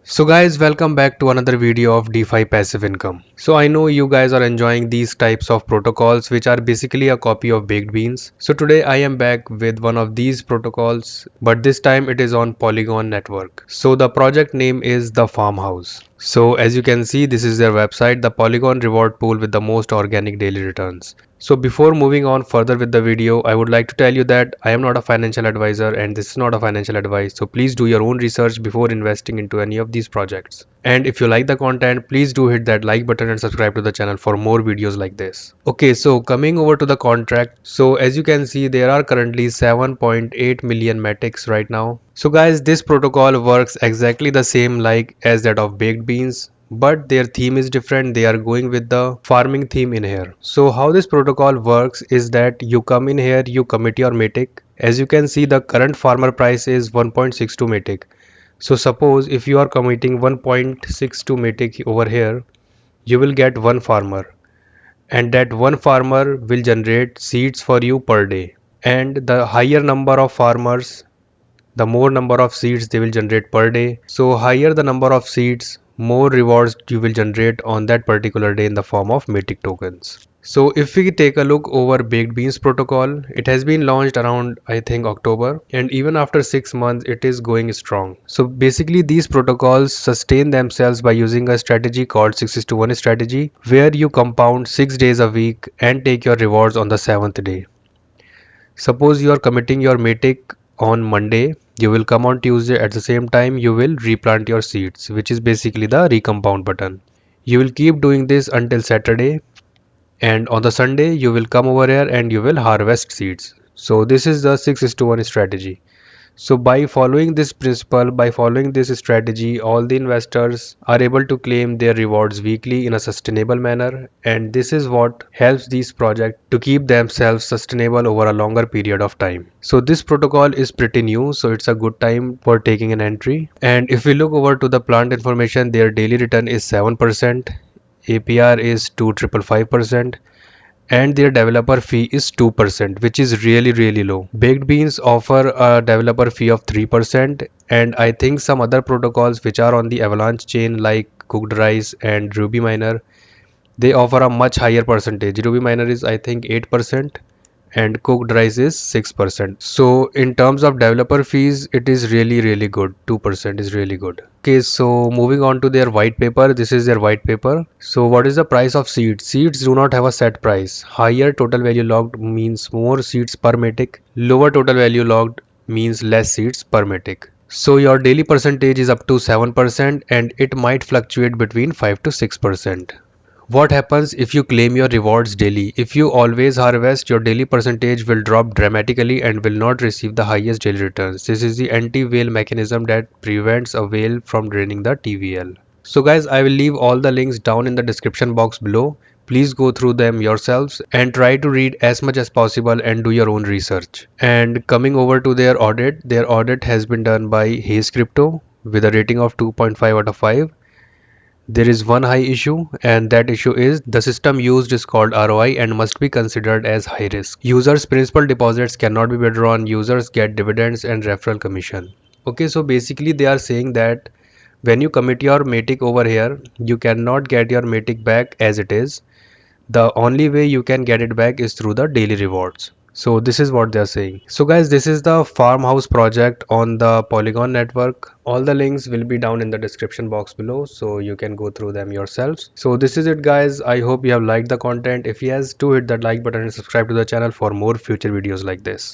So guys, welcome back to another video of DeFi passive income. So I know you guys are enjoying these types of protocols which are basically a copy of baked beans. So today I am back with one of these protocols, but this time it is on Polygon network. So the project name is the Farmhouse. So as you can see, this is their website, the Polygon reward pool with the most organic daily returns. So before moving on further with the video, I would like to tell you that I am not a financial advisor and this is not a financial advice. So please do your own research before investing into any of these projects. And if you like the content, please do hit that like button and subscribe to the channel for more videos like this. Okay, so coming over to the contract. So as you can see, there are currently 7.8 million Matics right now. So guys, this protocol works exactly the same like as that of baked beans, but their theme is different. They are going with the farming theme in here. So how this protocol works is that you come in here, you commit your Matic. As you can see, the current farmer price is 1.62 Matic. So suppose if you are committing 1.62 Matic over here, you will get one farmer, and that one farmer will generate seeds for you per day. And the higher number of farmers, the more number of seeds they will generate per day. So higher the number of seeds, more rewards you will generate on that particular day in the form of Matic tokens. So if we take a look over Baked Beans protocol, it has been launched around I think October, and even after 6 months it is going strong. So basically these protocols sustain themselves by using a strategy called 6:1 strategy, where you compound 6 days a week and take your rewards on the 7th day. Suppose you are committing your Matic on Monday, you will come on Tuesday at the same time you will replant your seeds, which is basically the recompound button. You will keep doing this until Saturday, and on the Sunday you will come over here and you will harvest seeds. So this is the 6:1 strategy. So by following this principle, by following this strategy, all the investors are able to claim their rewards weekly in a sustainable manner, and this is what helps these projects to keep themselves sustainable over a longer period of time. So this protocol is pretty new, so it's a good time for taking an entry. And if we look over to the plant information, their daily return is 7%, APR is 2,555%, and their developer fee is 2%, which is really low. Baked Beans offer a developer fee of 3%, and I think some other protocols which are on the Avalanche chain like Cooked Rice and Ruby Miner, they offer a much higher percentage. Ruby Miner is I think 8% and Cooked Rice is 6%. So in terms of developer fees, it is really good. 2% is really good. Okay, so moving on to their white paper. This is their white paper. So what is the price of seeds? Seeds do not have a set price. Higher total value logged means more seeds per Matic. Lower total value logged means less seeds per Matic. So your daily percentage is up to 7% and it might fluctuate between 5 to 6%. What happens if you claim your rewards daily? If you always harvest, your daily percentage will drop dramatically and will not receive the highest daily returns. This is the anti-whale mechanism that prevents a whale from draining the TVL. So guys, I will leave all the links down in the description box below. Please go through them yourselves and try to read as much as possible and do your own research. And coming over to their audit has been done by Haze Crypto with a rating of 2.5 out of 5. There is one high issue, and that issue is the system used is called ROI and must be considered as high risk. Users' principal deposits cannot be withdrawn, users get dividends and referral commission. Okay, so basically they are saying that when you commit your Matic over here, you cannot get your Matic back as it is. The only way you can get it back is through the daily rewards. So this is what they're saying. So guys, this is the farmhouse project on the Polygon network. All the links will be down in the description box below, so you can go through them yourselves. So this is it guys. I hope you have liked the content. If yes, do hit that like button and subscribe to the channel for more future videos like this.